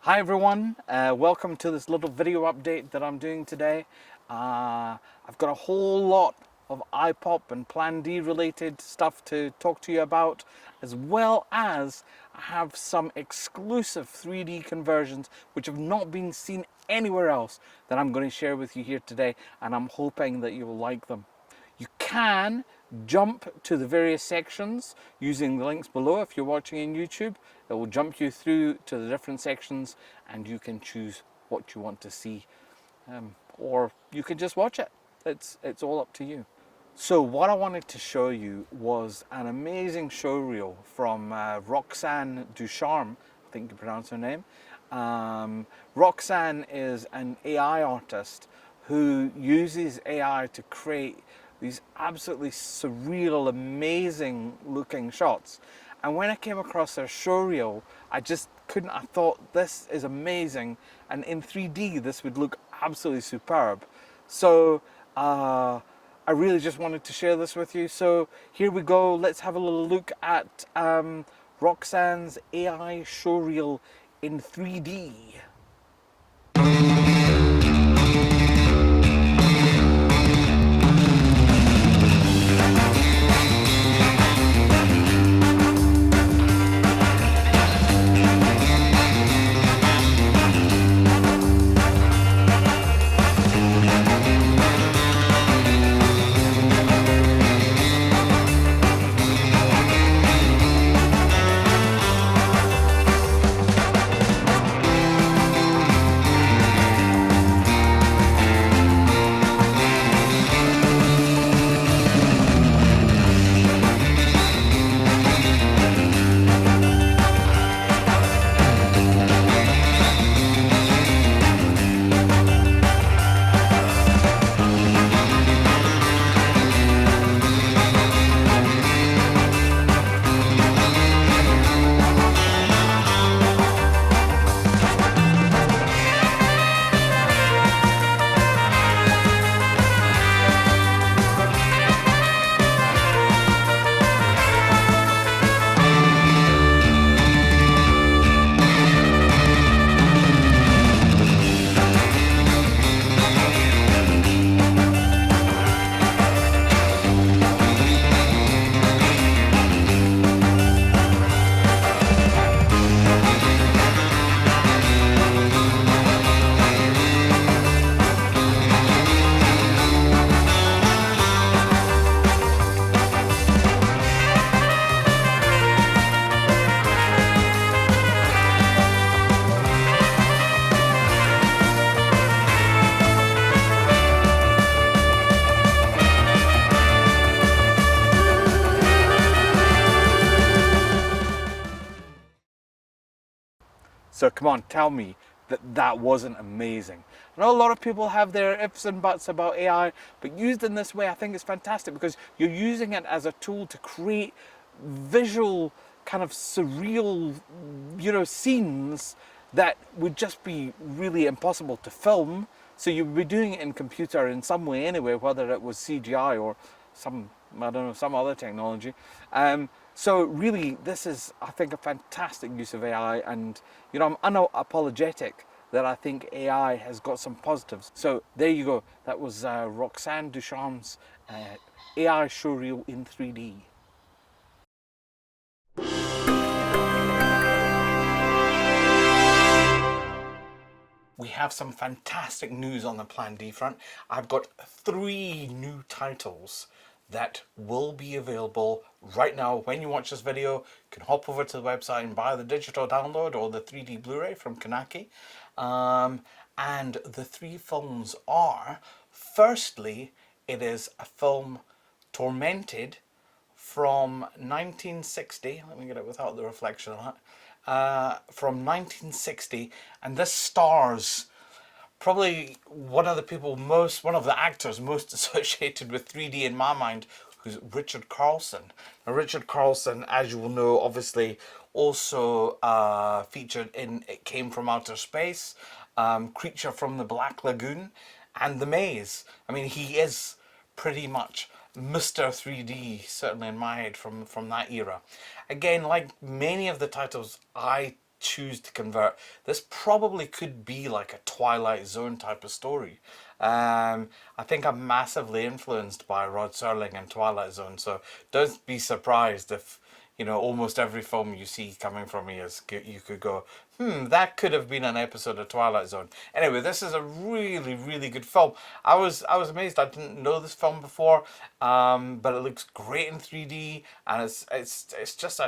Hi everyone, welcome to this little video update that I'm doing today. I've got a whole lot of EYEPOP and Plan D related stuff to talk to you about, as well as I have some exclusive 3D conversions which have not been seen anywhere else that I'm going to share with you here today, and I'm hoping that you will like them. You can jump to the various sections using the links below. If you're watching on YouTube, it will jump you through to the different sections and you can choose what you want to see, or you can just watch it. It's all up to you. So what I wanted to show you was an amazing showreel from Roxanne Ducharme, I think you pronounce her name. Roxanne is an AI artist who uses AI to create these absolutely surreal, amazing looking shots. And when I came across their showreel, I just couldn't, I thought this is amazing, and in 3D this would look absolutely superb. So I really just wanted to share this with you. So here we go, let's have a little look at Roxanne's AI showreel in 3D. So come on, tell me that that wasn't amazing. I know a lot of people have their ifs and buts about AI, but used in this way, I think it's fantastic because you're using it as a tool to create visual, kind of surreal, scenes that would just be really impossible to film. So you would be doing it in computer in some way anyway, whether it was CGI or some, I don't know, some other technology. So really, this is, I think, a fantastic use of AI, and I'm unapologetic that I think AI has got some positives. So there you go. That was Roxanne Ducharme's AI showreel in 3D. We have some fantastic news on the Plan D front. I've got 3 new titles that will be available right now. When you watch this video, you can hop over to the website and buy the digital download or the 3D Blu-ray from Kanaki. And the 3 films are, firstly, it is a film, Tormented, from 1960. Let me get it without the reflection on that. From 1960, and this stars probably one of the actors most associated with 3D in my mind, who's Richard Carlson. Now, Richard Carlson, as you will know, obviously also featured in It Came From Outer Space, Creature from the Black Lagoon, and The Maze. I mean, he is pretty much Mr. 3D, certainly in my head, from that era. Again, like many of the titles I choose to convert. This probably could be like a Twilight Zone type of story. I think I'm massively influenced by Rod Serling and Twilight Zone, so don't be surprised if, you know, almost every film you see coming from me is, you could go, that could have been an episode of Twilight Zone. Anyway, this is a really, really good film. I was amazed. I didn't know this film before, but it looks great in 3D, and it's just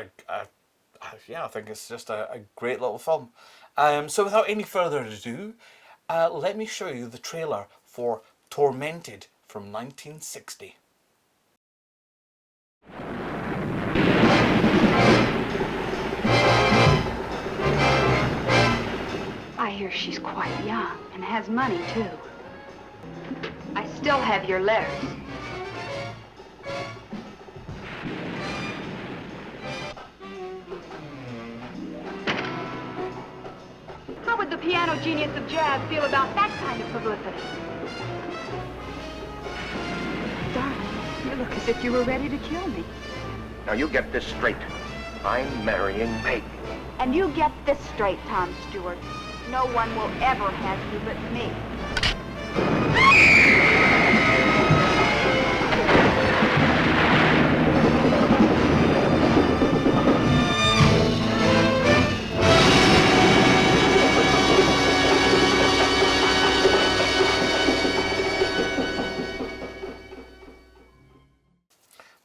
yeah, I think it's just a great little film. So without any further ado, let me show you the trailer for Tormented from 1960. I hear she's quite young and has money, too. I still have your letters. How would the piano genius of jazz feel about that kind of publicity? Darling, you look as if you were ready to kill me. Now you get this straight. I'm marrying Peg. And you get this straight, Tom Stewart. No one will ever have you but me.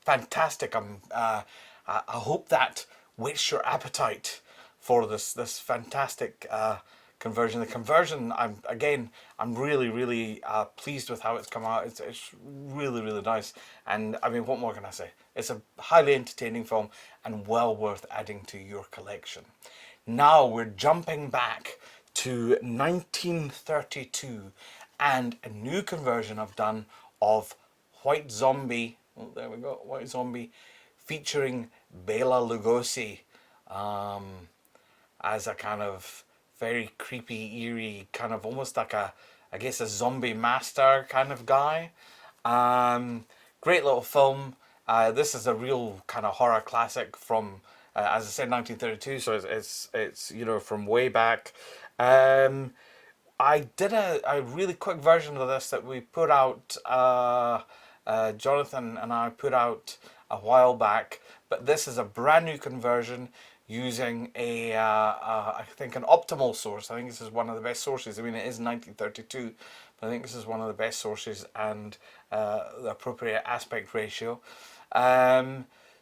Fantastic. I hope that whets your appetite for this fantastic conversion. The conversion, I'm really pleased with how it's come out. It's really nice, and I mean, what more can I say? It's a highly entertaining film and well worth adding to your collection. Now we're jumping back to 1932 and a new conversion I've done of White Zombie. Oh, there we go, White Zombie, featuring Bela Lugosi as a kind of very creepy, eerie, kind of almost like I guess a zombie master kind of guy. Great little film. This is a real kind of horror classic from, as I said, 1932. So it's you know, from way back. I did a really quick version of this that we put out. Jonathan and I put out a while back, but this is a brand new conversion using I think an optimal source. I think this is one of the best sources. I mean, it is 1932, but I think this is one of the best sources and the appropriate aspect ratio.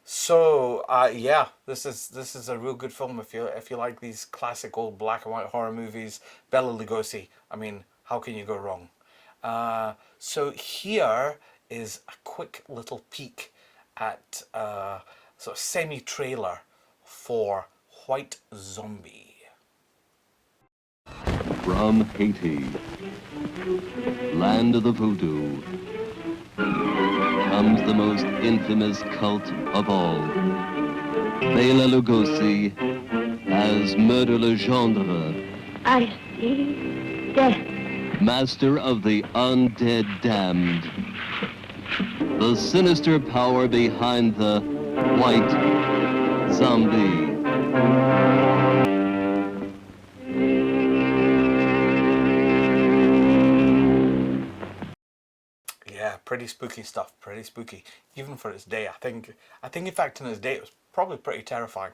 So yeah, this is a real good film if you like these classic old black and white horror movies. Bela Lugosi, I mean, how can you go wrong? So here is a quick little peek at sort of semi-trailer for White Zombie. From Haiti, land of the voodoo, comes the most infamous cult of all. Bela Lugosi as Murder Legendre. I see death. Master of the undead damned. The sinister power behind the White Zombie. Yeah, pretty spooky stuff, pretty spooky. Even for its day, I think in fact in its day it was probably pretty terrifying.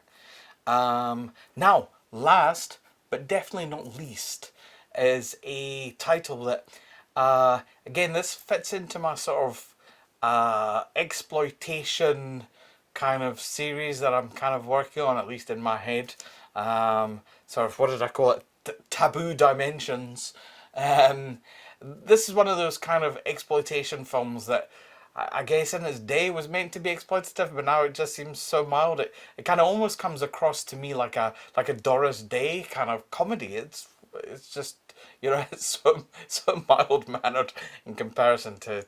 Now, last but definitely not least is a title that, again, this fits into my sort of exploitation kind of series that I'm kind of working on, at least in my head. Sort of, what did I call it? Taboo Dimensions. This is one of those kind of exploitation films that I guess in its day was meant to be exploitative, but now it just seems so mild. It kind of almost comes across to me like a Doris Day kind of comedy. It's just, you know, it's so mild mannered in comparison to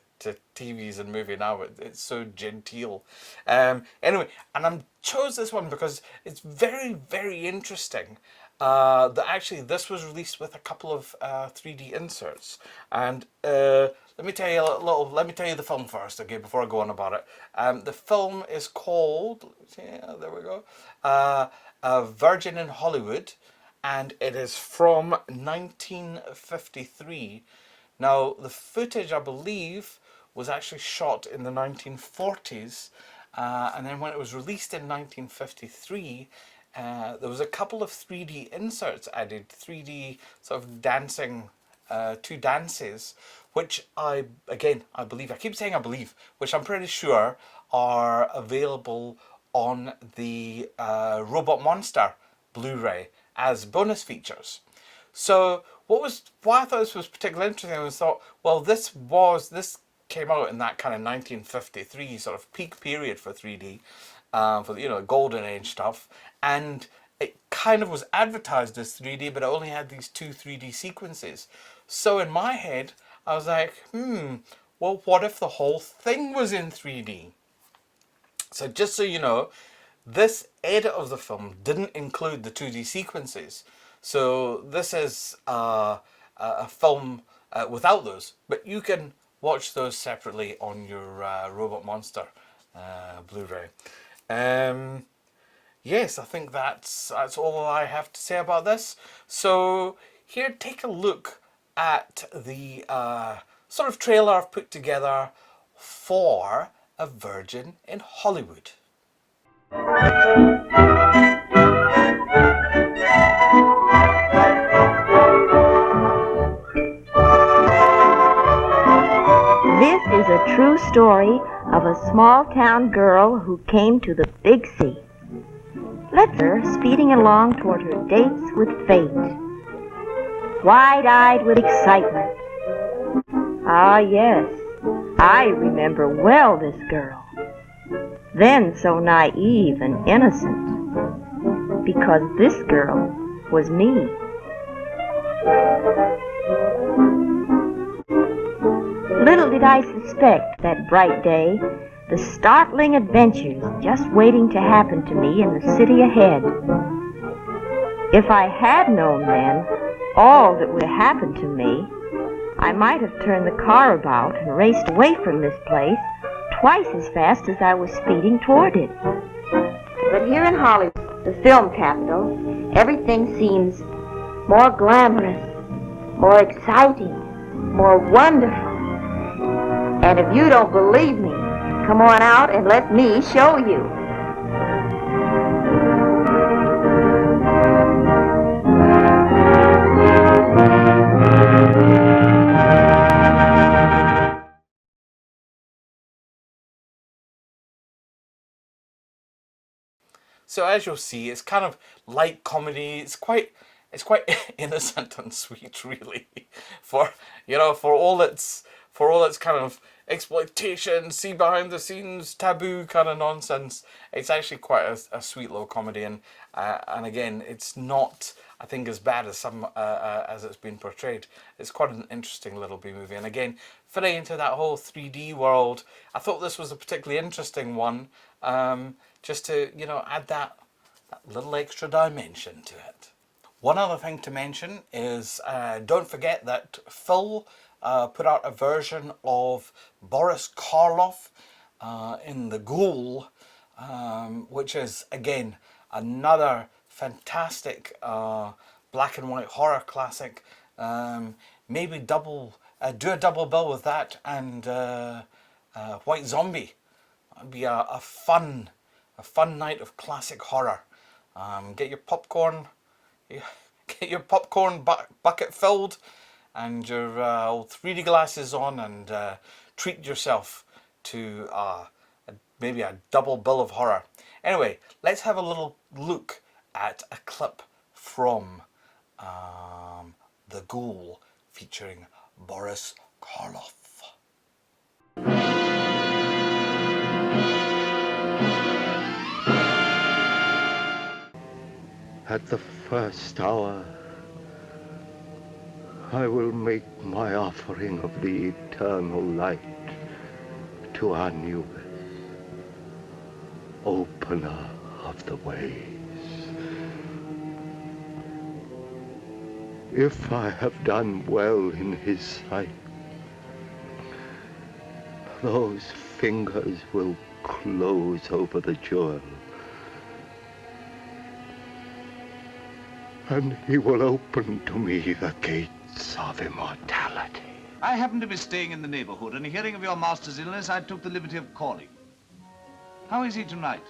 TVs and movie now. It's so genteel. Anyway, and I chose this one because it's very interesting. That actually this was released with a couple of 3D inserts, and let me tell you let me tell you the film first, okay, before I go on about it. The film is called, yeah, there we go, Virgin in Hollywood, and it is from 1953. Now, the footage, I believe, was actually shot in the 1940s, and then when it was released in 1953, there was a couple of 3D inserts added, 3D sort of dancing, two dances, which I believe, I keep saying I believe, which I'm pretty sure are available on the Robot Monster Blu-ray as bonus features. So why I thought this was particularly interesting was thought, well, this came out in that kind of 1953 sort of peak period for 3D, for the golden age stuff, and it kind of was advertised as 3D, but it only had these two 3D sequences. So in my head, I was like, well, what if the whole thing was in 3D? So just so you know, this edit of the film didn't include the 2D sequences. So this is a film without those, but you can watch those separately on your Robot Monster Blu-ray. Yes, I think that's all I have to say about this. So here, take a look at the sort of trailer I've put together for A Virgin in Hollywood. This is a true story of a small-town girl who came to the big sea. Let's her speeding along toward her dates with fate, wide-eyed with excitement. Ah, yes, I remember well this girl, then so naive and innocent, because this girl was me. Little did I suspect that bright day the startling adventures just waiting to happen to me in the city ahead. If I had known then all that would happen to me, I might have turned the car about and raced away from this place twice as fast as I was speeding toward it. But here in Hollywood, the film capital, everything seems more glamorous, more exciting, more wonderful. And if you don't believe me, come on out and let me show you. So as you'll see, it's kind of light comedy. It's quite innocent and sweet, really, for all its kind of exploitation, see behind the scenes, taboo kind of nonsense. It's actually quite a sweet little comedy, and again, it's not, I think, as bad as some as it's been portrayed. It's quite an interesting little B movie, and again, fitting into that whole 3D world, I thought this was a particularly interesting one, just to add that little extra dimension to it. One other thing to mention is don't forget that Phil put out a version of Boris Karloff in The Ghoul, which is, again, another fantastic black and white horror classic. Maybe do a double bill with that and White Zombie. That'd be a fun night of classic horror. Get your popcorn bucket filled, and your old 3D glasses on, and treat yourself to maybe a double bill of horror. Anyway, let's have a little look at a clip from The Ghoul featuring Boris Karloff. At the first hour, I will make my offering of the eternal light to Anubis, opener of the ways. If I have done well in his sight, those fingers will close over the jewel. and he will open to me the gates of immortality. I happened to be staying in the neighborhood, and hearing of your master's illness, I took the liberty of calling. How is he tonight?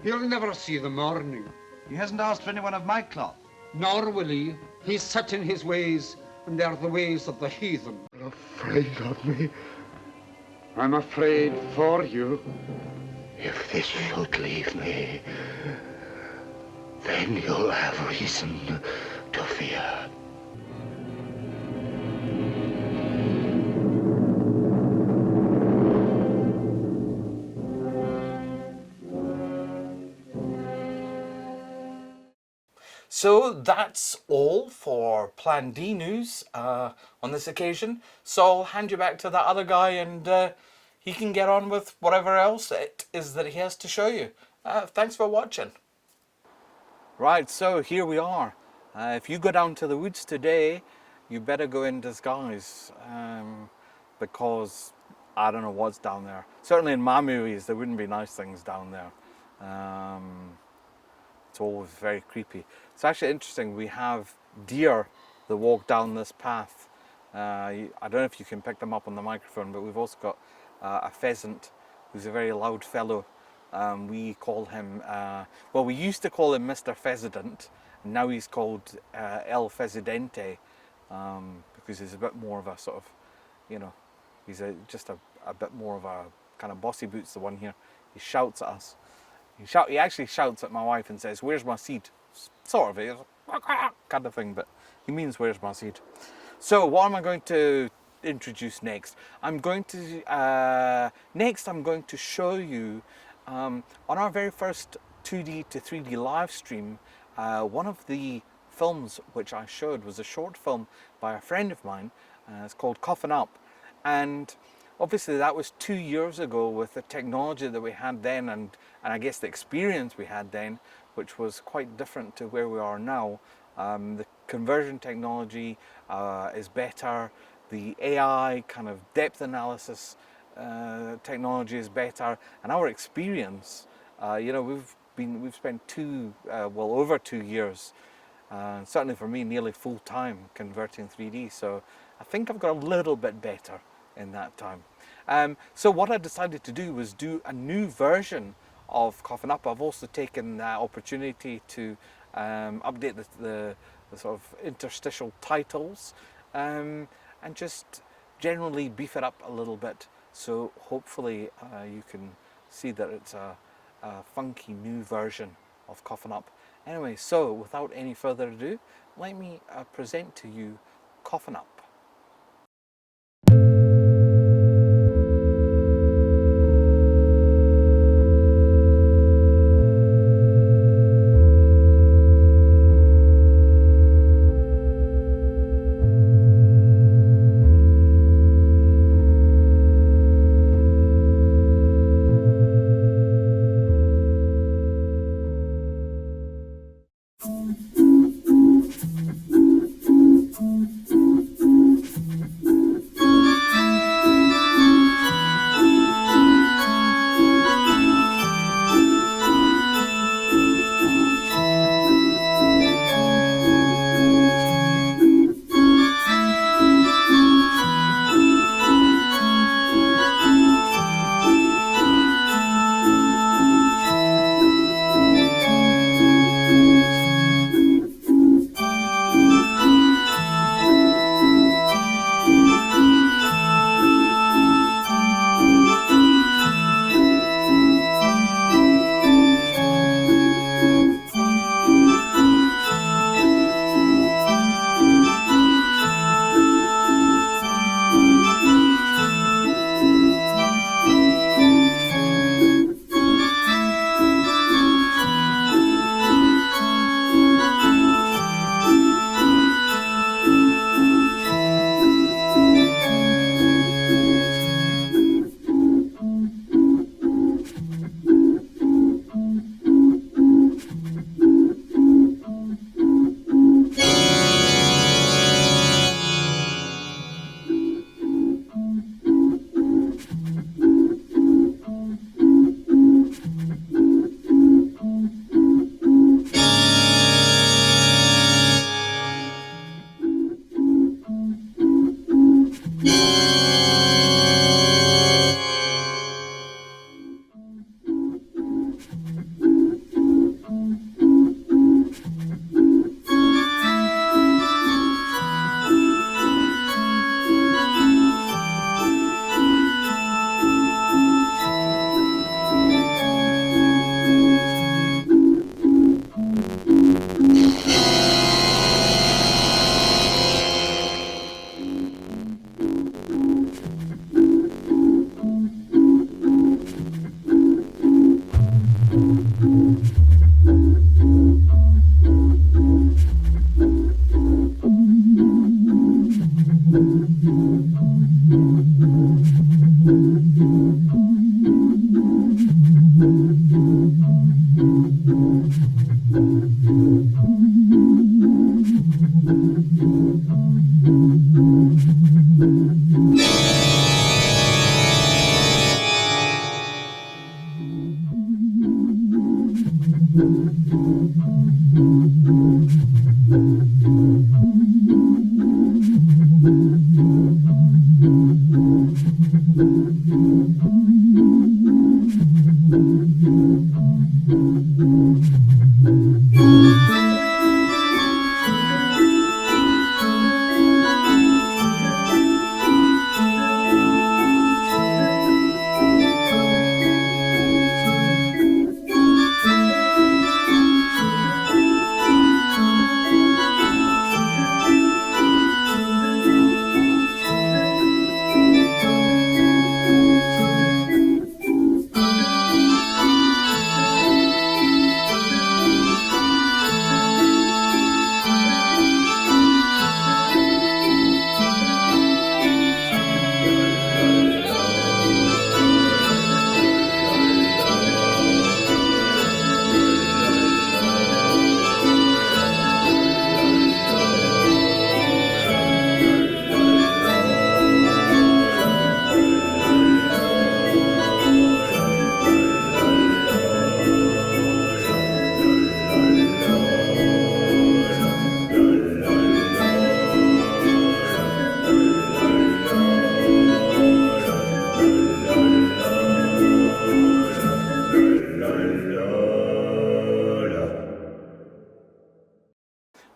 He'll never see the morning. He hasn't asked for anyone of my cloth. Nor will he. He's set in his ways, and they're the ways of the heathen. You're afraid of me? I'm afraid for you. If this should leave me, then you'll have reason to fear. So that's all for Plan D news on this occasion. So I'll hand you back to that other guy, and he can get on with whatever else it is that he has to show you. Thanks for watching. Right, so here we are. If you go down to the woods today, you better go in disguise, because I don't know what's down there. Certainly in my movies, there wouldn't be nice things down there. It's always very creepy. It's actually interesting, we have deer that walk down this path. I don't know if you can pick them up on the microphone, but we've also got a pheasant who's a very loud fellow. We call him, well, we used to call him Mr. Pheasant, and now he's called El Phesidente, because he's a bit more of a sort of, you know, he's just a bit more of a kind of bossy boots, the one here. He shouts at us. He actually shouts at my wife and says, "Where's my seed?" Sort of, it's kind of thing, but he means, "Where's my seed?" So what am I going to introduce next? I'm going to show you on our very first 2D to 3D live stream, one of the films which I showed was a short film by a friend of mine. It's called Coffin Up, and obviously that was 2 years ago with the technology that we had then, and I guess the experience we had then, which was quite different to where we are now. The conversion technology is better, the AI kind of depth analysis technology is better, and our experience, you know, we've spent over 2 years, certainly for me, nearly full time converting 3D. So I think I've got a little bit better in that time. So what I decided to do was do a new version of Coffin Up. I've also taken the opportunity to update the sort of interstitial titles, and just generally beef it up a little bit. So hopefully you can see that it's a funky new version of Coffin Up. Anyway, so without any further ado, let me present to you Coffin Up.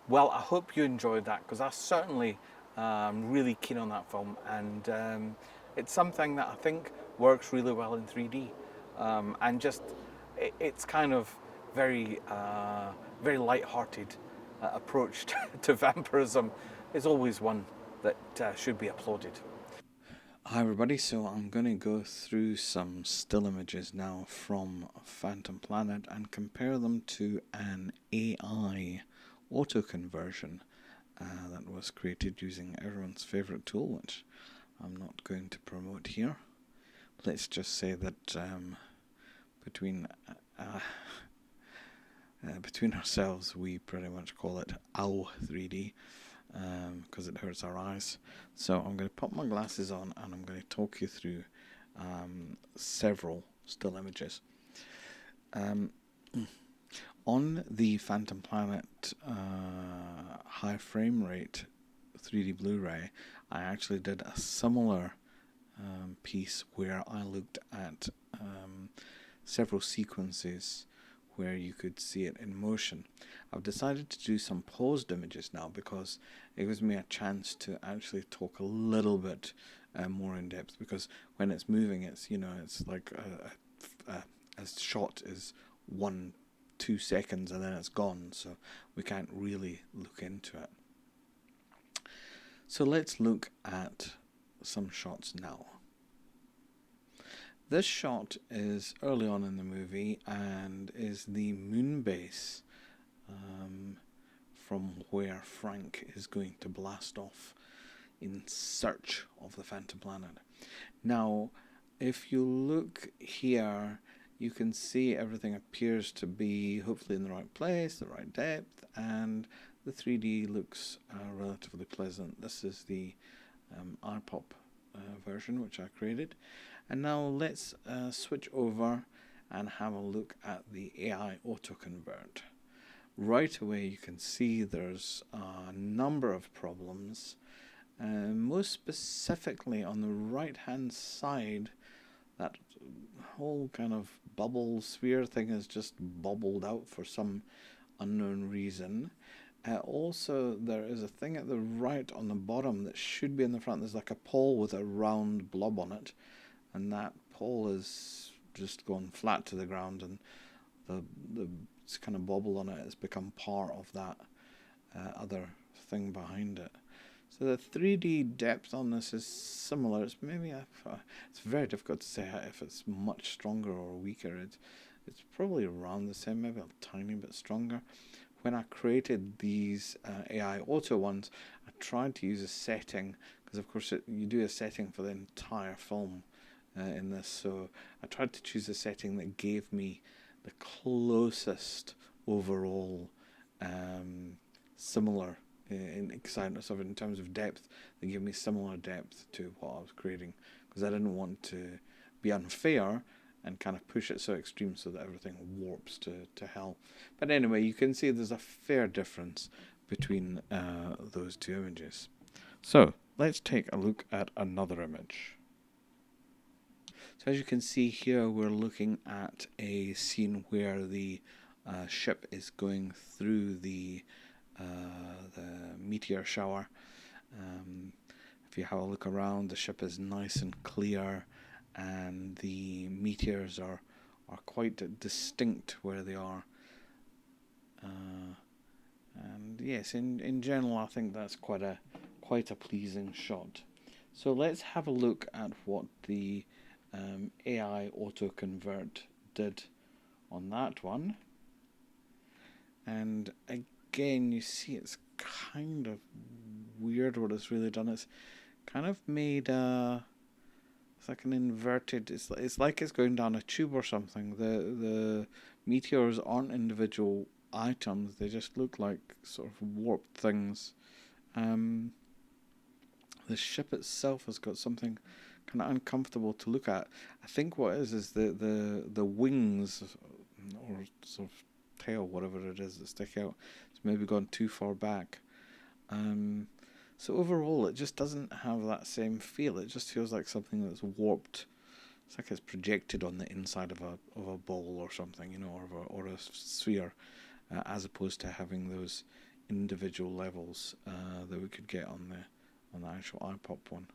Well, I hope you enjoyed that, because I certainly really keen on that film, and it's something that I think works really well in 3D, and just it's kind of very very light-hearted approach to vampirism is always one that should be applauded. Hi everybody, so I'm going to go through some still images now from Phantom Planet and compare them to an AI autoconversion that was created using everyone's favourite tool, which I'm not going to promote here. Let's just say that between ourselves we pretty much call it OW3D because it hurts our eyes. So I'm going to put my glasses on and I'm going to talk you through several still images. On the Phantom Planet high frame rate 3D Blu-ray, I actually did a similar piece where I looked at several sequences where you could see it in motion. I've decided to do some paused images now because it gives me a chance to actually talk a little bit more in depth, because when it's moving, it's, you know, it's like a shot is 1-2 seconds and then it's gone, so we can't really look into it. So let's look at some shots now. This shot is early on in the movie and is the moon base from where Frank is going to blast off in search of the Phantom Planet. Now, if you look here, you can see everything appears to be hopefully in the right place, the right depth, and the 3D looks relatively pleasant. This is the EYEPOP version which I created. And now let's switch over and have a look at the AI autoconvert. Right away you can see there's a number of problems. Most specifically on the right hand side, that whole kind of bubble sphere thing is just bubbled out for some unknown reason. Also, there is a thing at the right on the bottom that should be in the front. There's like a pole with a round blob on it, and that pole is just gone flat to the ground, and the kind of bobble on it has become part of that other thing behind it. So the 3D depth on this is similar. It's maybe it's very difficult to say if it's much stronger or weaker. It's probably around the same, maybe a tiny bit stronger. When I created these AI auto ones, I tried to use a setting, because of course you do a setting for the entire film in this. So I tried to choose a setting that gave me the closest overall similar in terms of depth. They give me similar depth to what I was creating, because I didn't want to be unfair and kind of push it so extreme so that everything warps to hell. But anyway, you can see there's a fair difference between those two images. So let's take a look at another image. So as you can see here, we're looking at a scene where the ship is going through the meteor shower. If you have a look around, the ship is nice and clear, and the meteors are quite distinct where they are. And yes, in general, I think that's quite a pleasing shot. So let's have a look at what the AI Autoconvert did on that one. And again, you see it's kind of weird what it's really done. It's kind of made it's like an inverted, it's like it's going down a tube or something. The meteors aren't individual items, they just look like sort of warped things. The ship itself has got something kind of uncomfortable to look at. I think what it is the wings, or sort of tail, whatever it is that stick out, it's maybe gone too far back. So overall, it just doesn't have that same feel. It just feels like something that's warped. It's like it's projected on the inside of a ball or something, you know, or a sphere, as opposed to having those individual levels that we could get on the actual EYEPOP one.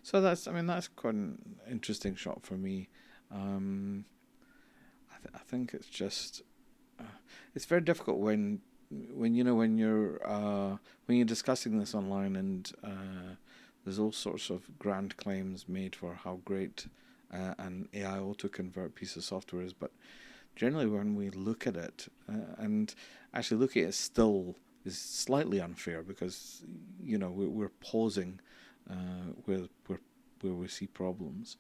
So that's quite an interesting shot for me. I think it's just it's very difficult when you're discussing this online, and there's all sorts of grand claims made for how great an AI autoconvert piece of software is, but generally when we look at it, and actually look at it still is slightly unfair, because we're pausing where we see problems,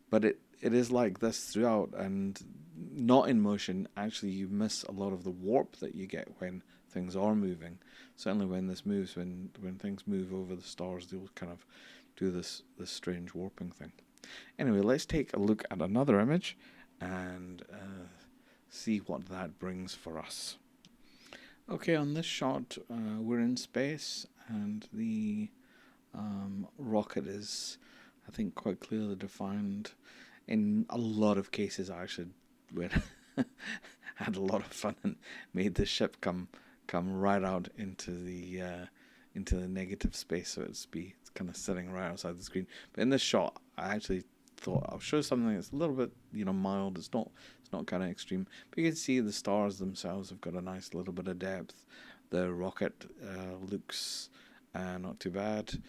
but it is like this throughout, and not in motion. Actually, you miss a lot of the warp that you get when things are moving. Certainly when this moves, when things move over the stars, they'll kind of do this strange warping thing. Anyway, let's take a look at another image and see what that brings for us. Okay, on this shot, we're in space, and the rocket is, I think, quite clearly defined. In a lot of cases, I actually had a lot of fun and made the ship come right out into the negative space, so it's kind of sitting right outside the screen. But in this shot, I actually thought I'll show something that's a little bit mild. It's not kind of extreme, but you can see the stars themselves have got a nice little bit of depth. The rocket looks not too bad.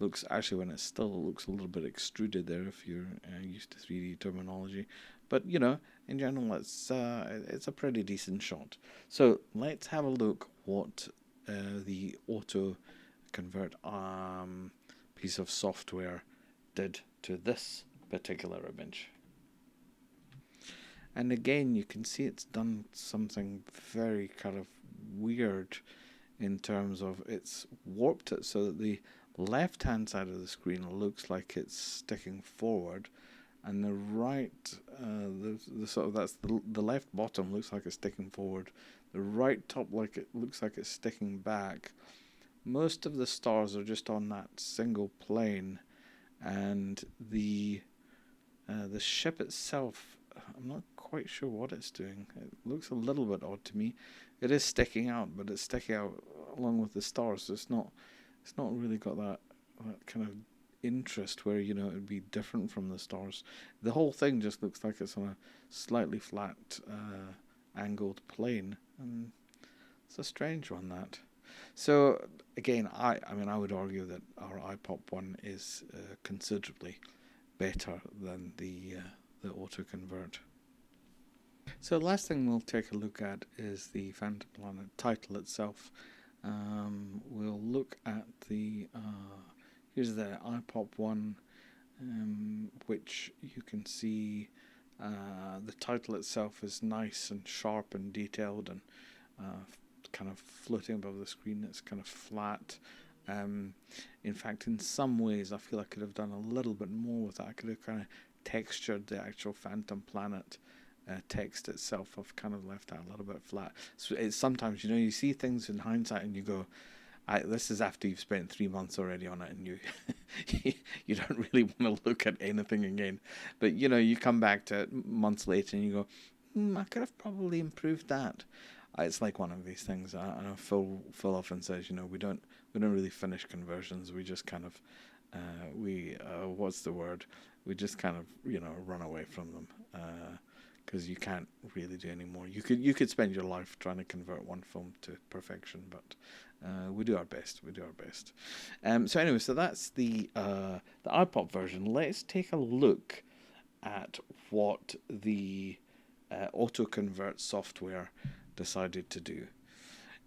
Looks, actually, when it's still, it looks a little bit extruded there if you're used to 3D terminology. But in general, it's a pretty decent shot. So let's have a look what the Autoconvert piece of software did to this particular image. And again, you can see it's done something very kind of weird in terms of it's warped it so that the left-hand side of the screen looks like it's sticking forward, and the right, the left bottom looks like it's sticking forward. The right top looks like it's sticking back. Most of the stars are just on that single plane, and the ship itself, I'm not quite sure what it's doing. It looks a little bit odd to me. It is sticking out, but it's sticking out along with the stars, so it's not really got that kind of interest where it would be different from the stars. The whole thing just looks like it's on a slightly flat angled plane, and it's a strange one, that. So again, I would argue that our EYEPOP one is considerably better than the Autoconvert. So the last thing we'll take a look at is the Phantom Planet title itself. We'll look at the here's the EYEPOP one, which you can see the title itself is nice and sharp and detailed and kind kind of floating above the screen. It's kind of flat. In fact, in some ways, I feel I could have done a little bit more with that. I could have kind of textured the actual Phantom Planet text itself. I've kind of left that a little bit flat. So it's sometimes, you know, you see things in hindsight and you go, this is after you've spent 3 months already on it, and you you don't really want to look at anything again. But you know, you come back to it months later and you go, I could have probably improved that. It's like one of these things. I know Phil often says, you know, we don't really finish conversions. We just kind of what's the word? We just kind of, you know, run away from them. Because you can't really do any more. You could spend your life trying to convert one film to perfection, but we do our best. So anyway, so that's the iPop version. Let's take a look at what the Autoconvert software decided to do.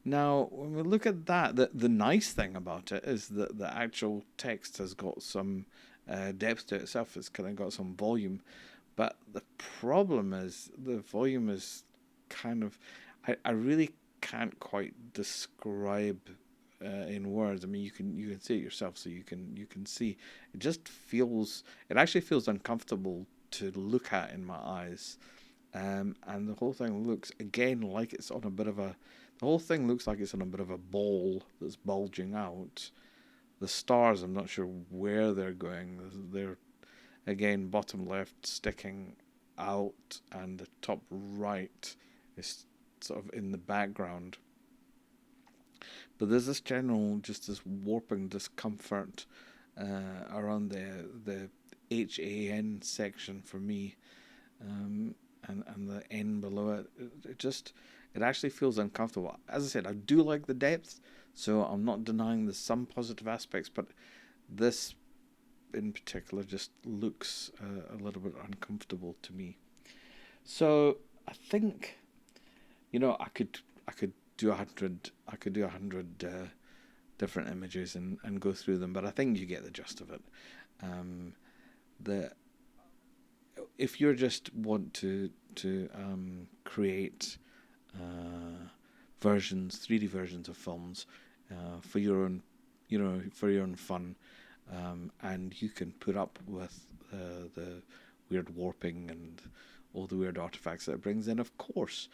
Now, when we look at that, the nice thing about it is that the actual text has got some depth to itself. It's kind of got some volume. But the problem is the volume is kind of, I really can't quite describe in words. I mean, you can see it yourself, so you can see. It actually feels uncomfortable to look at in my eyes, and the whole thing looks again like it's on a bit of a. The whole thing looks like it's on a bit of a ball that's bulging out. The stars, I'm not sure where they're going. They're again, bottom left sticking out, and the top right is sort of in the background. But there's this general, just this warping discomfort around the HAN section for me, and the N below it. It actually feels uncomfortable. As I said, I do like the depth, so I'm not denying there's some positive aspects, but this in particular just looks a little bit uncomfortable to me. So I think, you know, I could do 100 different images and go through them, but I think you get the gist of it. If you just want to create 3D versions of films for your own, you know, for your own fun. And you can put up with the weird warping and all the weird artifacts that it brings in. Of course,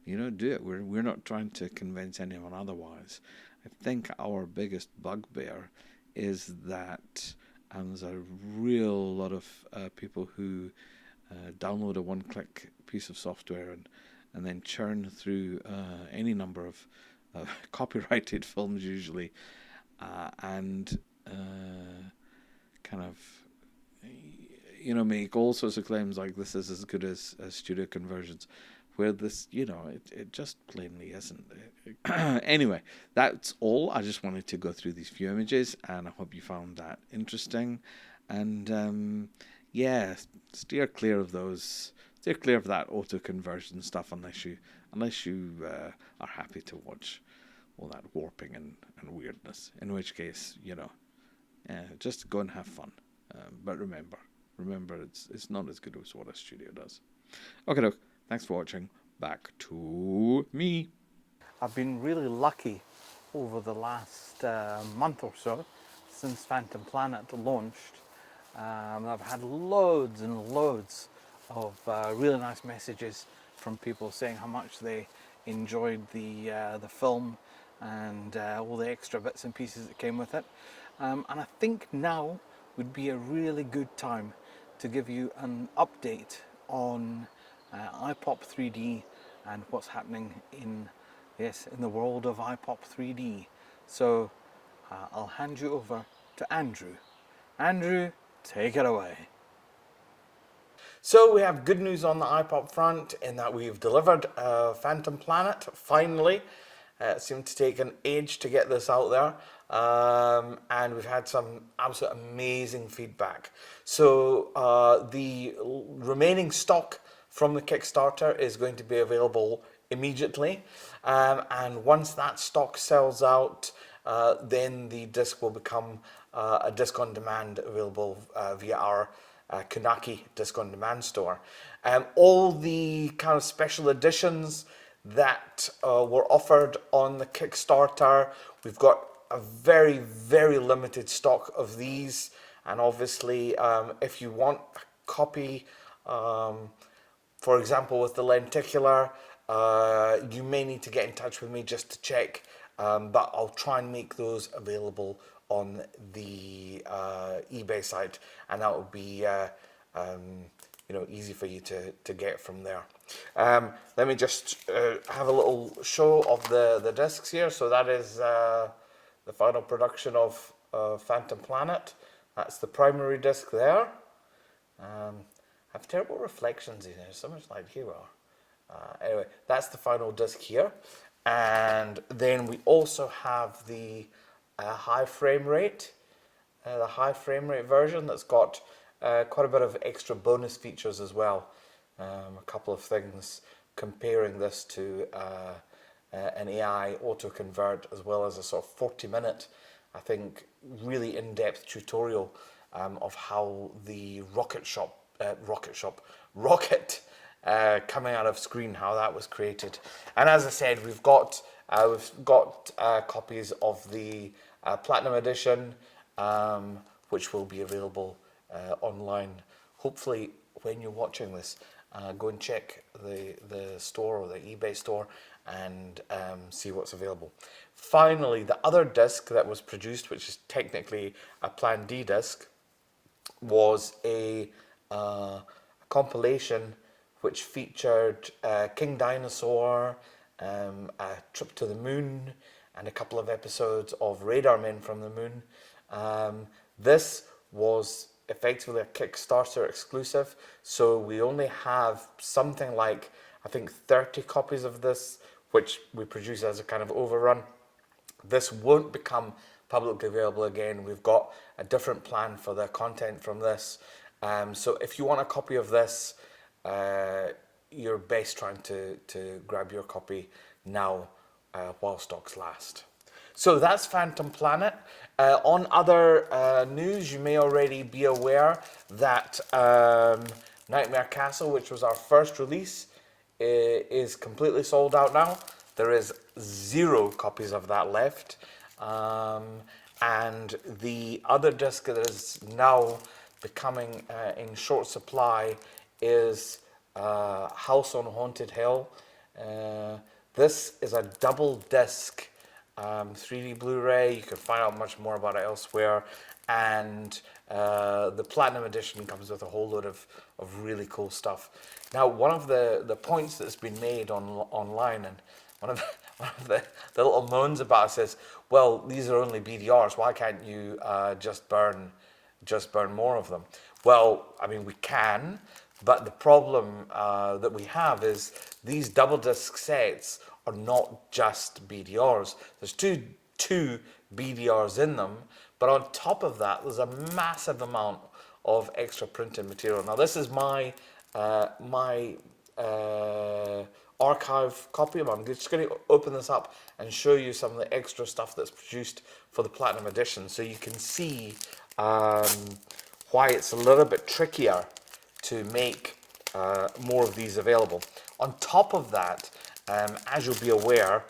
you know, do it. We're not trying to convince anyone otherwise. I think our biggest bugbear is that there's a real lot of people who download a one-click piece of software and then churn through any number of copyrighted films usually, and kind of, you know, make all sorts of claims like this is as good as studio conversions, where this, you know, it just plainly isn't. Anyway, that's all. I just wanted to go through these few images, and I hope you found that interesting. And yeah, steer clear of those. Steer clear of that auto-conversion stuff unless you are happy to watch all that warping and weirdness. In which case, you know, just go and have fun. But remember, it's not as good as what a studio does. Okay, look, thanks for watching. Back to me. I've been really lucky over the last month or so since Phantom Planet launched. I've had loads and loads of really nice messages from people saying how much they enjoyed the film and all the extra bits and pieces that came with it. And I think now would be a really good time to give you an update on EYEPOP-3D and what's happening in the world of EYEPOP-3D. So I'll hand you over to Andrew. Andrew, take it away. So we have good news on the EYEPOP front in that we've delivered Phantom Planet finally. It seemed to take an age to get this out there, and we've had some absolute amazing feedback. So the remaining stock from the Kickstarter is going to be available immediately, and once that stock sells out, then the disc will become a disc on demand available via our Kunaki disc on demand store. All the kind of special editions that were offered on the Kickstarter. We've got a very, very limited stock of these, and obviously if you want a copy, for example with the lenticular, you may need to get in touch with me just to check, but I'll try and make those available on the eBay site, and that will be you know, easy for you to get from there. Let me just have a little show of the discs here. So that is the final production of Phantom Planet. That's the primary disc there. I have terrible reflections in here, so much light. Here we are. Anyway, that's the final disc here. And then we also have the high frame rate, the high frame rate version that's got quite a bit of extra bonus features as well. A couple of things comparing this to an AI autoconvert, as well as a sort of 40-minute, I think, really in-depth tutorial of how the rocket coming out of screen, how that was created. And as I said, we've got copies of the Platinum Edition, which will be available online. Hopefully, when you're watching this, go and check the store or the eBay store and see what's available. Finally, the other disc that was produced, which is technically a Plan D disc, was a compilation which featured King Dinosaur, a trip to the moon, and a couple of episodes of Radar Men from the Moon. This was effectively a Kickstarter exclusive, so we only have something like, I think, 30 copies of this, which we produce as a kind of overrun. This won't become publicly available again. We've got a different plan for the content from this. So if you want a copy of this, you're best trying to grab your copy now while stocks last. So that's Phantom Planet. On other news, you may already be aware that Nightmare Castle, which was our first release, is completely sold out now. There is 0 copies of that left. And the other disc that is now becoming in short supply is House on Haunted Hill. This is a double disc 3D Blu-ray. You can find out much more about it elsewhere. And the Platinum Edition comes with a whole load of really cool stuff. Now, one of the points that's been made online, and one of the little moans about it says, well, these are only BDRs. Why can't you just burn more of them? Well, I mean, we can, but the problem that we have is these double disc sets are not just BDRs. There's two BDRs in them, but on top of that, there's a massive amount of extra printed material. Now, this is my archive copy. I'm just going to open this up and show you some of the extra stuff that's produced for the Platinum Edition, so you can see why it's a little bit trickier to make more of these available. On top of that, as you'll be aware,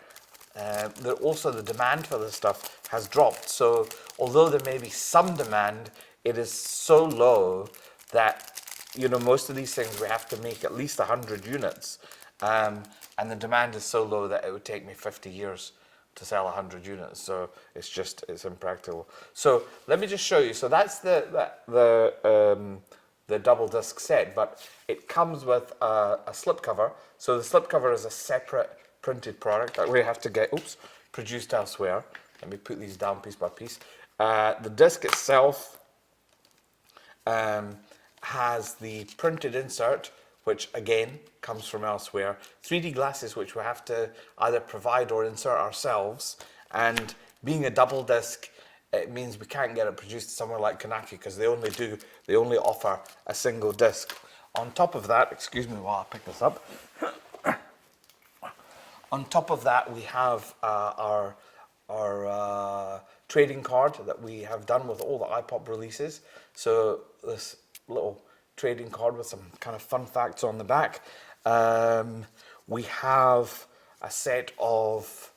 that also the demand for this stuff has dropped. So although there may be some demand, it is so low that, you know, most of these things we have to make at least 100 units. And the demand is so low that it would take me 50 years to sell 100 units. So it's impractical. So let me just show you. So that's the double disc set, but it comes with a slipcover. So the slipcover is a separate printed product that we have to get, produced elsewhere. Let me put these down piece by piece. The disc itself has the printed insert, which again comes from elsewhere. 3D glasses, which we have to either provide or insert ourselves. And being a double disc, it means we can't get it produced somewhere like Kanaki because they only offer a single disc. On top of that, excuse me while I pick this up. On top of that, we have our trading card that we have done with all the EYEPOP releases. So this little trading card with some kind of fun facts on the back. We have a set of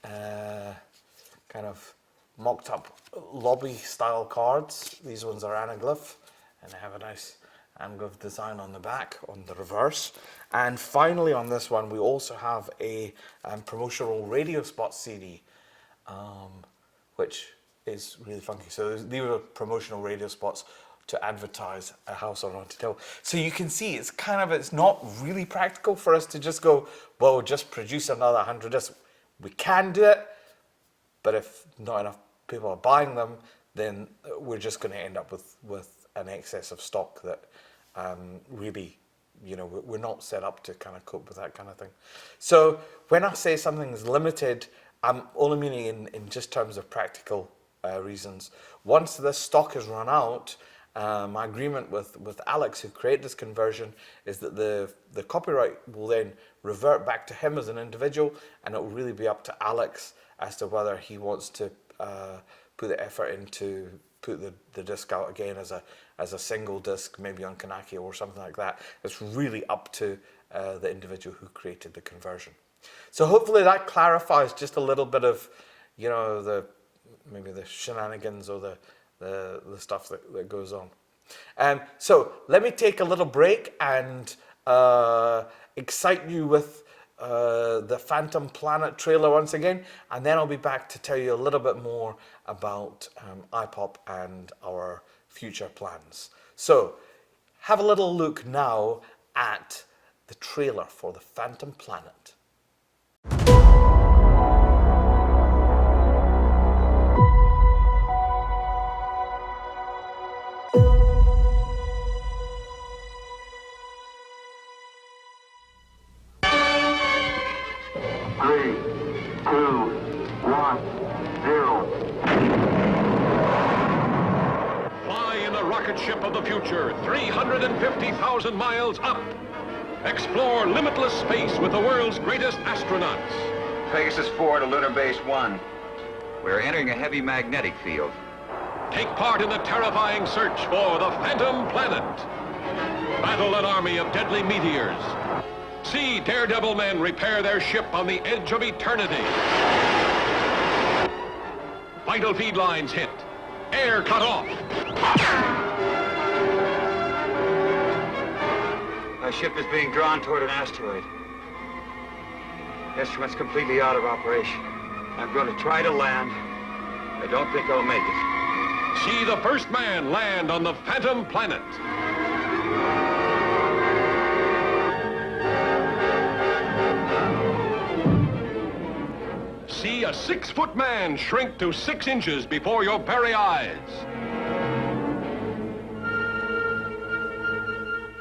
kind of mocked up lobby style cards. These ones are anaglyph, and they have a nice anaglyph design on the back, on the reverse. And finally on this one, we also have a promotional radio spot CD, which is really funky. So these are promotional radio spots to advertise a house on Haunted Hill. So you can see it's not really practical for us to just go, well, just produce another 100 discs. We can do it, but if not enough people are buying them, then we're just going to end up with an excess of stock that really, we're not set up to kind of cope with that kind of thing. So when I say something is limited, I'm only meaning in just terms of practical reasons. Once the stock is run out, my agreement with Alex, who created this conversion, is that the copyright will then revert back to him as an individual, and it will really be up to Alex as to whether he wants to put the effort into put the disc out again as a single disc, maybe on Kanaki or something like that. It's really up to the individual who created the conversion. So hopefully that clarifies just a little bit of, maybe the shenanigans or the stuff that goes on. So let me take a little break and excite you with the Phantom Planet trailer once again, and then I'll be back to tell you a little bit more about EYEPOP and our future plans. So have a little look now at the trailer for the Phantom Planet. Ship of the future, 350,000 miles up. Explore limitless space with the world's greatest astronauts. Pegasus 4 to Lunar Base 1. We're entering a heavy magnetic field. Take part in the terrifying search for the Phantom Planet. Battle an army of deadly meteors. See daredevil men repair their ship on the edge of eternity. Vital feed lines hit. Air cut off. My ship is being drawn toward an asteroid. Instruments completely out of operation. I'm going to try to land. I don't think I'll make it. See the first man land on the Phantom Planet. See a 6-foot man shrink to 6 inches before your very eyes.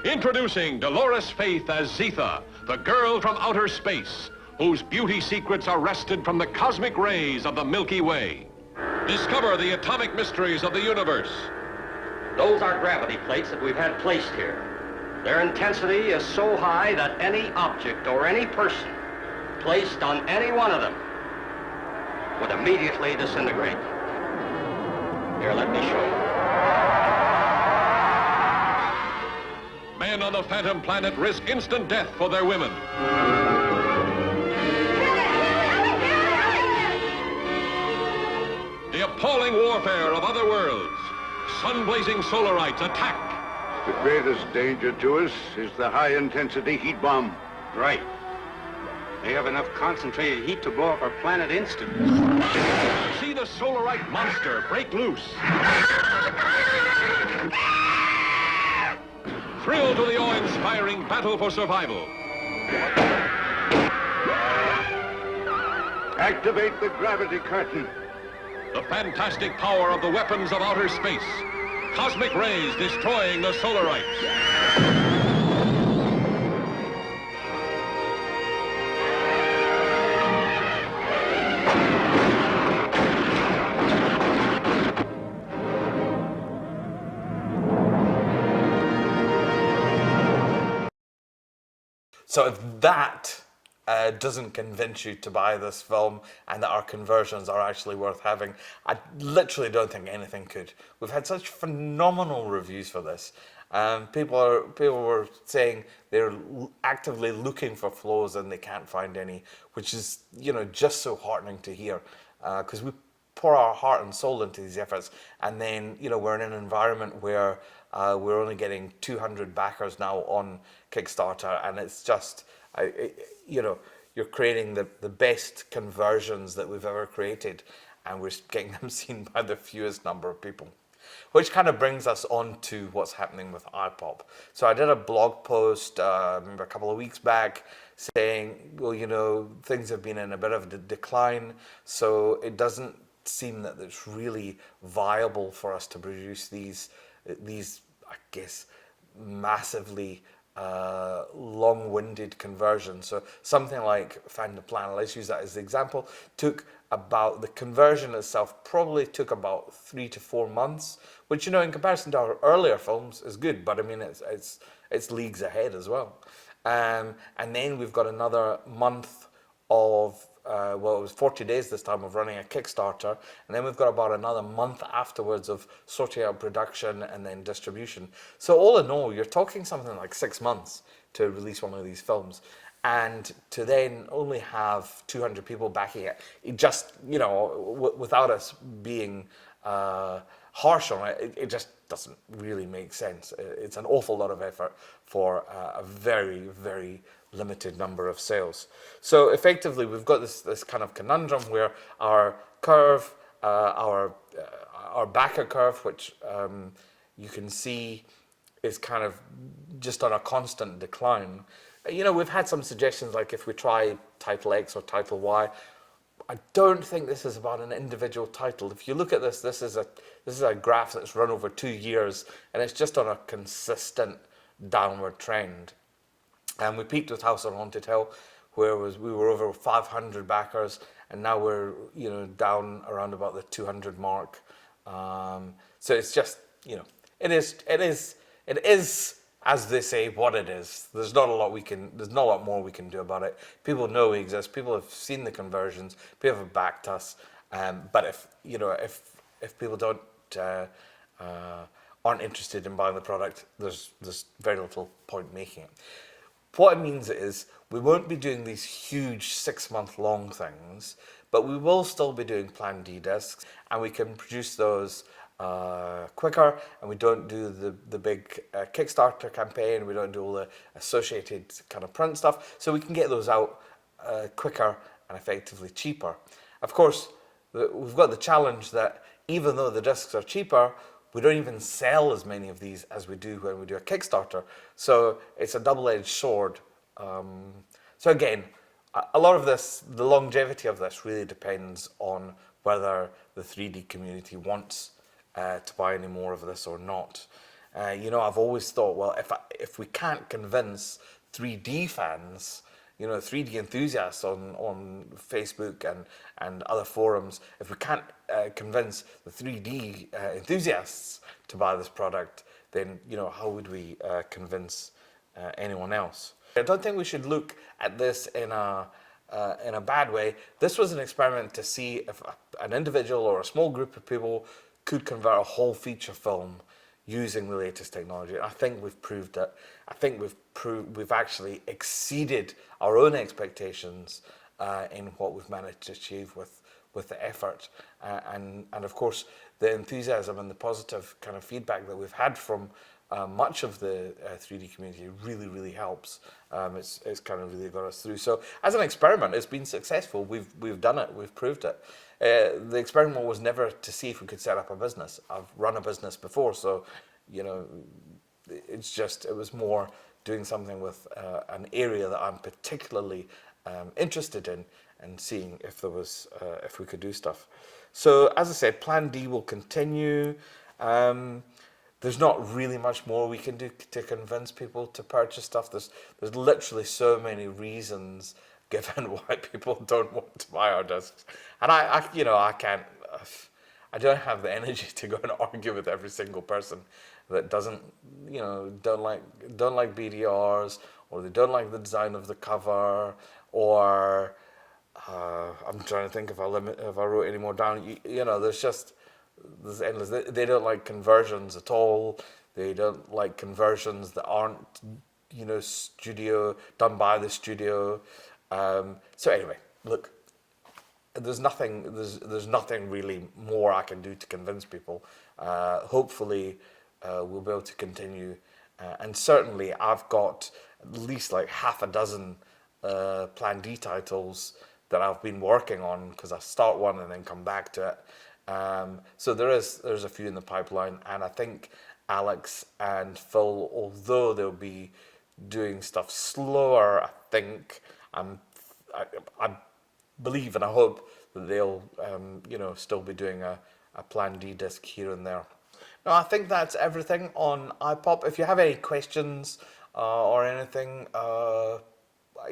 Introducing Dolores Faith as Zetha, the girl from outer space, whose beauty secrets are wrested from the cosmic rays of the Milky Way. Discover the atomic mysteries of the universe. Those are gravity plates that we've had placed here. Their intensity is so high that any object or any person placed on any one of them would immediately disintegrate. Here, let me show you. Men on the Phantom Planet risk instant death for their women. The appalling warfare of other worlds. Sun-blazing solarites attack. The greatest danger to us is the high-intensity heat bomb. Right. They have enough concentrated heat to blow up our planet instantly. See the solarite monster break loose. Thrill to the awe-inspiring battle for survival. Activate the gravity curtain. The fantastic power of the weapons of outer space. Cosmic rays destroying the solarites. So if that doesn't convince you to buy this film and that our conversions are actually worth having, I literally don't think anything could. We've had such phenomenal reviews for this. People were saying they're actively looking for flaws and they can't find any, which is, you know, just so heartening to hear, because we pour our heart and soul into these efforts, and then, you know, we're in an environment where we're only getting 200 backers now on Kickstarter, and it's just, you know, you're creating the best conversions that we've ever created, and we're getting them seen by the fewest number of people. Which kind of brings us on to what's happening with EYEPOP. So I did a blog post, remember a couple of weeks back, saying, well, you know, things have been in a bit of a decline, so it doesn't seem that it's really viable for us to produce these I guess, massively long-winded conversions. So something like Find the Plan, let's use that as the example, the conversion itself probably took about 3 to 4 months, which, you know, in comparison to our earlier films is good, but I mean, it's leagues ahead as well. And then we've got another month of, well, it was 40 days this time of running a Kickstarter, and then we've got about another month afterwards of sorting out production and then distribution. So all in all, you're talking something like 6 months to release one of these films, and to then only have 200 people backing it, just, you know, without us being harsh on it, it just doesn't really make sense. It's an awful lot of effort for a very, very limited number of sales. So effectively, we've got this kind of conundrum where our curve, our backer curve, which you can see is kind of just on a constant decline. You know, we've had some suggestions like if we try title X or title Y. I don't think this is about an individual title. If you look at this, this is a graph that's run over 2 years, and it's just on a consistent downward trend. And we peaked with House on Haunted Hill, where we were over 500 backers, and now we're, you know, down around about the 200 mark. So it's just, you know, it is as they say what it is. There's not a lot more we can do about it. People know we exist. People have seen the conversions. People have backed us. But if people don't aren't interested in buying the product, there's very little point making it. What it means is we won't be doing these huge 6-month long things, but we will still be doing Plan D discs, and we can produce those quicker, and we don't do the big Kickstarter campaign, we don't do all the associated kind of print stuff, so we can get those out quicker and effectively cheaper. Of course, we've got the challenge that even though the discs are cheaper, we don't even sell as many of these as we do when we do a Kickstarter. So it's a double-edged sword. So again, a lot of this, the longevity of this really depends on whether the 3D community wants to buy any more of this or not. You know, I've always thought, well, if we can't convince 3D fans, you know, 3D enthusiasts on Facebook and other forums, if we can't convince the 3D enthusiasts to buy this product, then, you know, how would we convince anyone else? I don't think we should look at this in a bad way. This was an experiment to see if an individual or a small group of people could convert a whole feature film using the latest technology. And I think we've proved it. I think we've actually exceeded our own expectations in what we've managed to achieve with the effort. And of course, the enthusiasm and the positive kind of feedback that we've had from much of the 3D community really, really helps. It's kind of really got us through. So as an experiment, it's been successful. We've done it. We've proved it. The experiment was never to see if we could set up a business. I've run a business before, so, you know, it was more doing something with an area that I'm particularly interested in, and seeing if there was if we could do stuff. So as I said, Plan D will continue. There's not really much more we can do to convince people to purchase stuff. There's literally so many reasons given why people don't want to buy our discs, and I don't have the energy to go and argue with every single person that doesn't, you know, don't like BDRs, or they don't like the design of the cover, or I'm trying to think if I wrote any more down. You know, there's endless. They don't like conversions at all. They don't like conversions that aren't, you know, done by the studio. So anyway, look, there's nothing really more I can do to convince people. Hopefully, we'll be able to continue. And certainly, I've got at least like half a dozen Plan D titles that I've been working on, because I start one and then come back to it. So there's a few in the pipeline, and I think Alex and Phil, although they'll be doing stuff slower, I think I believe and I hope that they'll you know, still be doing a Plan D disc here and there. No, I think that's everything on EYEPOP. If you have any questions or anything,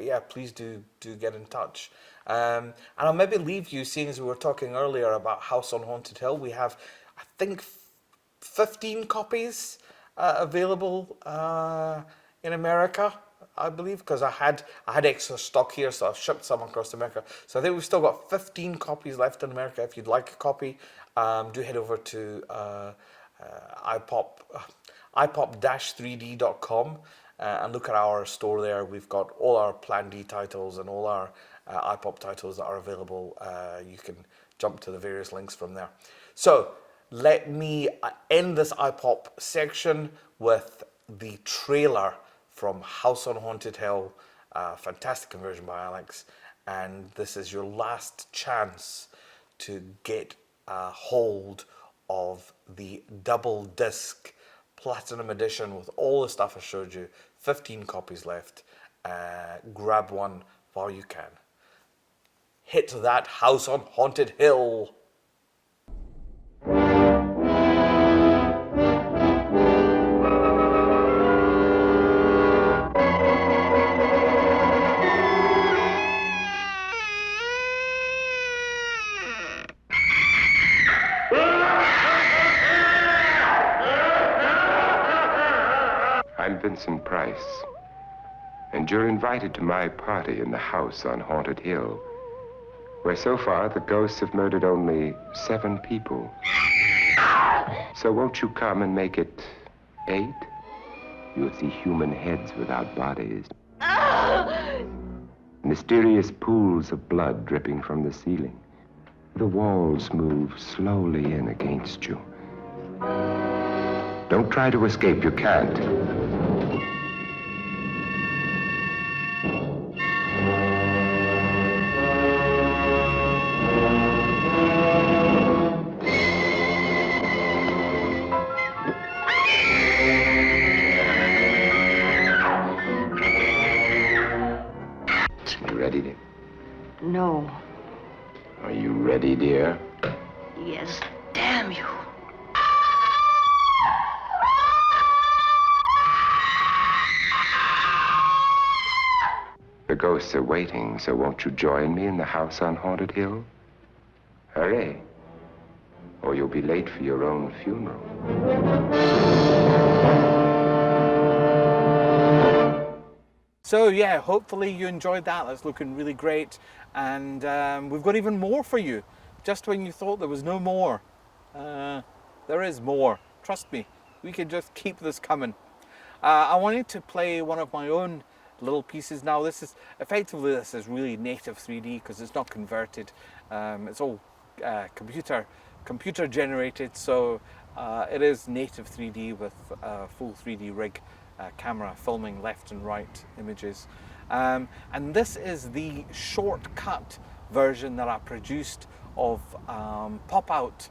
yeah, please do get in touch. And I'll maybe leave you, seeing as we were talking earlier about House on Haunted Hill. We have, I think, 15 copies available in America, I believe, because I had extra stock here, so I've shipped some across America. So I think we've still got 15 copies left in America. If you'd like a copy, do head over to EYEPOP-3D.com and look at our store there. We've got all our Plan D titles and all our EYEPOP titles that are available. You can jump to the various links from there. So let me end this EYEPOP section with the trailer from House on Haunted Hill. Fantastic conversion by Alex. And this is your last chance to get a hold of the double disc platinum edition with all the stuff I showed you. 15 copies left. Grab one while you can. Hit that House on Haunted Hill. I'm Vincent Price, and you're invited to my party in the house on Haunted Hill, where so far the ghosts have murdered only 7 people. So won't you come and make it 8? You'll see human heads without bodies. Mysterious pools of blood dripping from the ceiling. The walls move slowly in against you. Don't try to escape, you can't. You ready, dear? No. Are you ready, dear? Yes, damn you. The ghosts are waiting, so won't you join me in the house on Haunted Hill? Hurry, or you'll be late for your own funeral. So yeah, hopefully you enjoyed that. That's looking really great. And we've got even more for you. Just when you thought there was no more, there is more. Trust me, we can just keep this coming. I wanted to play one of my own little pieces. Now this is really native 3D because it's not converted. It's all computer generated, so it is native 3D with a full 3D rig camera filming left and right images. And this is the shortcut version that I produced of Pop-Out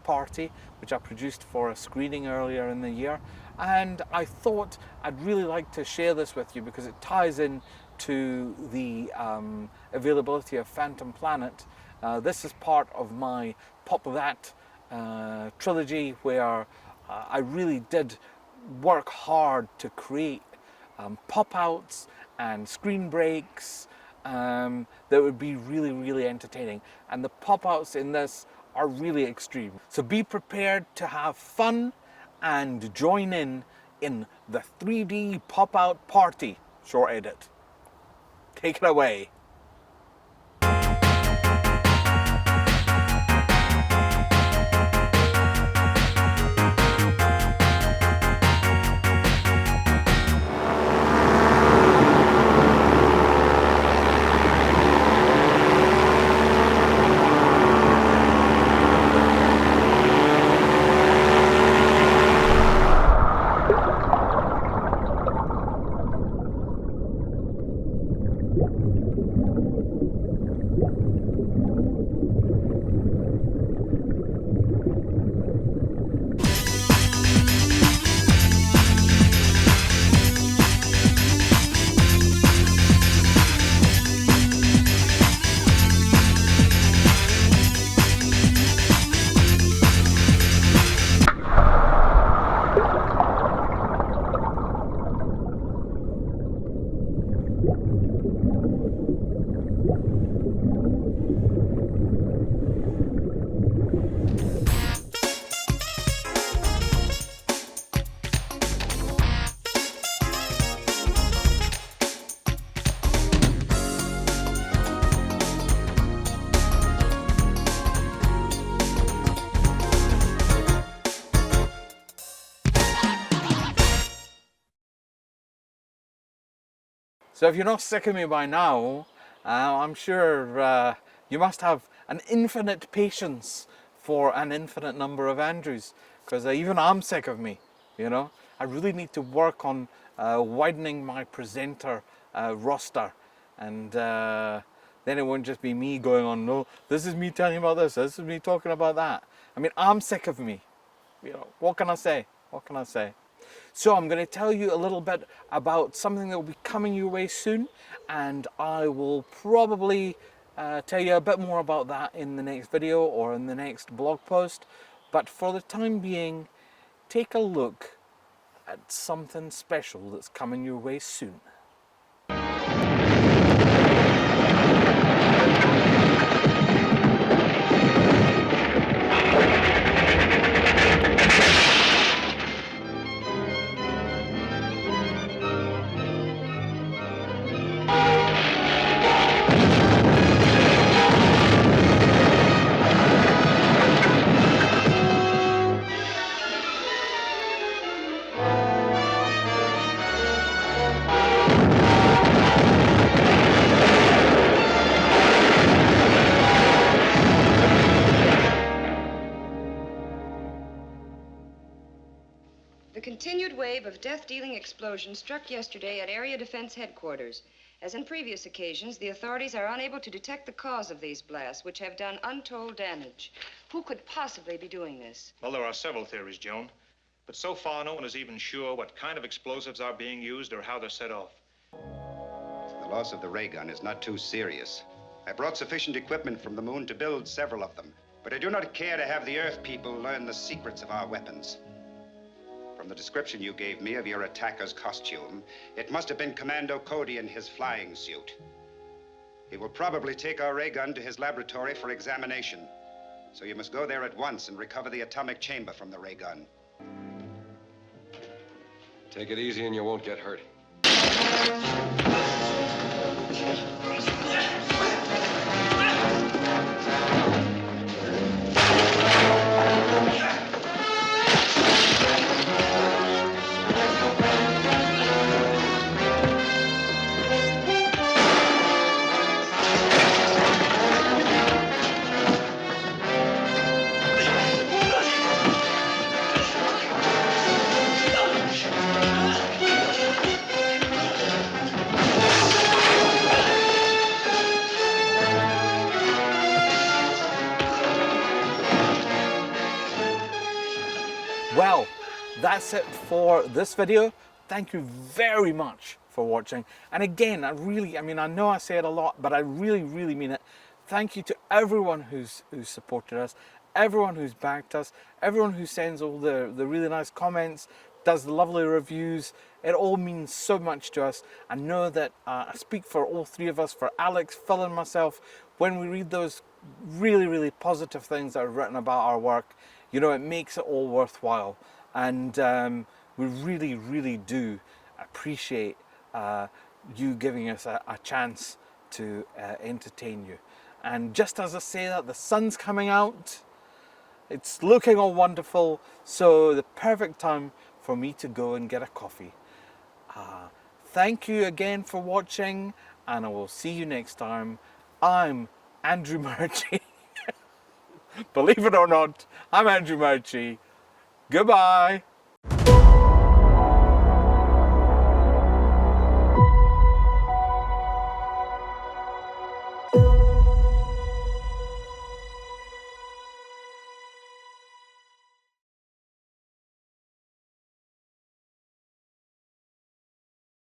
Party, which I produced for a screening earlier in the year. And I thought I'd really like to share this with you because it ties in to the availability of Phantom Planet. This is part of my Pop That trilogy, where I really did work hard to create pop-outs and screen breaks that would be really, really entertaining. And the pop-outs in this are really extreme. So be prepared to have fun and join in the 3D pop-out party short edit. Take it away. So if you're not sick of me by now, I'm sure you must have an infinite patience for an infinite number of Andrews, because even I'm sick of me, you know. I really need to work on widening my presenter roster, and then it won't just be me going on, no, this is me telling you about this is me talking about that. I mean, I'm sick of me, you know. What can I say? What can I say? So I'm going to tell you a little bit about something that will be coming your way soon, and I will probably tell you a bit more about that in the next video or in the next blog post. But for the time being, take a look at something special that's coming your way soon. The continued wave of death-dealing explosions struck yesterday at Area Defense Headquarters. As in previous occasions, the authorities are unable to detect the cause of these blasts, which have done untold damage. Who could possibly be doing this? Well, there are several theories, Joan. But so far, no one is even sure what kind of explosives are being used or how they're set off. The loss of the ray gun is not too serious. I brought sufficient equipment from the moon to build several of them. But I do not care to have the Earth people learn the secrets of our weapons. From the description you gave me of your attacker's costume, it must have been Commando Cody in his flying suit. He will probably take our ray gun to his laboratory for examination. So you must go there at once and recover the atomic chamber from the ray gun. Take it easy and you won't get hurt. Well, that's it for this video. Thank you very much for watching. And again, I know I say it a lot, but I really mean it. Thank you to everyone who's supported us, everyone who's backed us, everyone who sends all the really nice comments, does the lovely reviews. It all means so much to us. I know that I speak for all three of us, for Alex, Phil and myself, when we read those really positive things that are written about our work. You know, it makes it all worthwhile, and we really do appreciate you giving us a chance to entertain you. And just as I say that, the sun's coming out, it's looking all wonderful, so the perfect time for me to go and get a coffee. Thank you again for watching, and I will see you next time. I'm Andrew Murchie. Believe it or not, I'm Andrew Murchie. Goodbye.